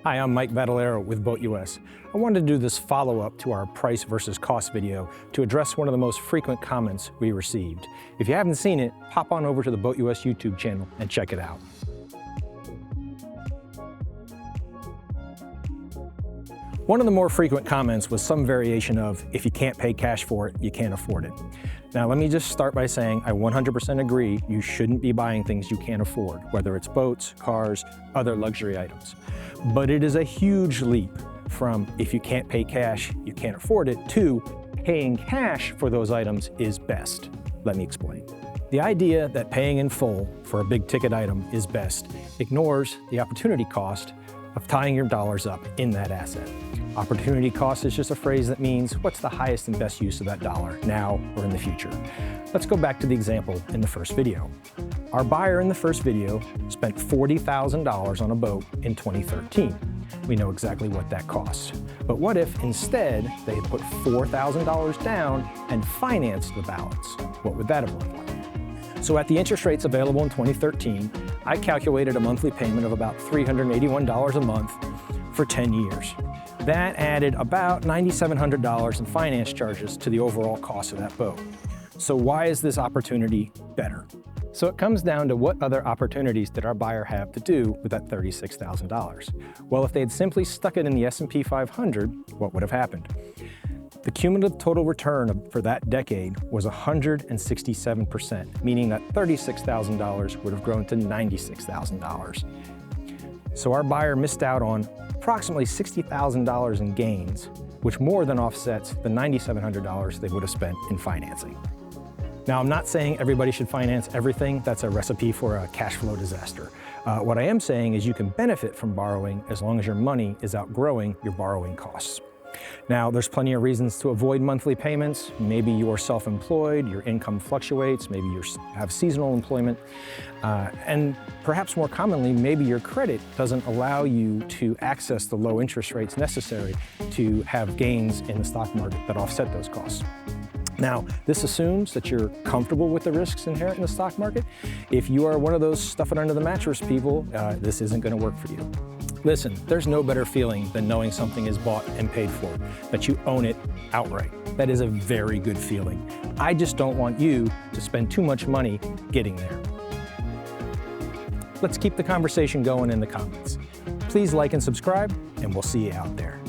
Hi, I'm Mike Vadalero with Boat US. I wanted to do this follow-up to our price versus cost video to address one of the most frequent comments we received. If you haven't seen it, pop on over to the Boat US YouTube channel and check it out. One of the more frequent comments was some variation of, if you can't pay cash for it, you can't afford it. Now let me just start by saying I 100% agree you shouldn't be buying things you can't afford, whether it's boats, cars, other luxury items. But it is a huge leap from if you can't pay cash, you can't afford it, to paying cash for those items is best. Let me explain. The idea that paying in full for a big ticket item is best ignores the opportunity cost of tying your dollars up in that asset. Opportunity cost is just a phrase that means what's the highest and best use of that dollar now or in the future. Let's go back to the example in the first video. Our buyer in the first video spent $40,000 on a boat in 2013. We know exactly what that costs. But what if instead they had put $4,000 down and financed the balance? What would that have looked like? So at the interest rates available in 2013, I calculated a monthly payment of about $381 a month for 10 years. That added about $9,700 in finance charges to the overall cost of that boat. So why is this opportunity better? So it comes down to what other opportunities did our buyer have to do with that $36,000? Well, if they had simply stuck it in the S&P 500, what would have happened? The cumulative total return for that decade was 167%, meaning that $36,000 would have grown to $96,000. So our buyer missed out on approximately $60,000 in gains, which more than offsets the $9,700 they would have spent in financing. Now, I'm not saying everybody should finance everything. That's a recipe for a cash flow disaster. What I am saying is you can benefit from borrowing as long as your money is outgrowing your borrowing costs. Now, there's plenty of reasons to avoid monthly payments. Maybe you're self-employed, your income fluctuates, maybe you have seasonal employment, and perhaps more commonly, maybe your credit doesn't allow you to access the low interest rates necessary to have gains in the stock market that offset those costs. Now, this assumes that you're comfortable with the risks inherent in the stock market. If you are one of those stuff it under the mattress people, this isn't going to work for you. Listen, there's no better feeling than knowing something is bought and paid for, that you own it outright. That is a very good feeling. I just don't want you to spend too much money getting there. Let's keep the conversation going in the comments. Please like and subscribe, and we'll see you out there.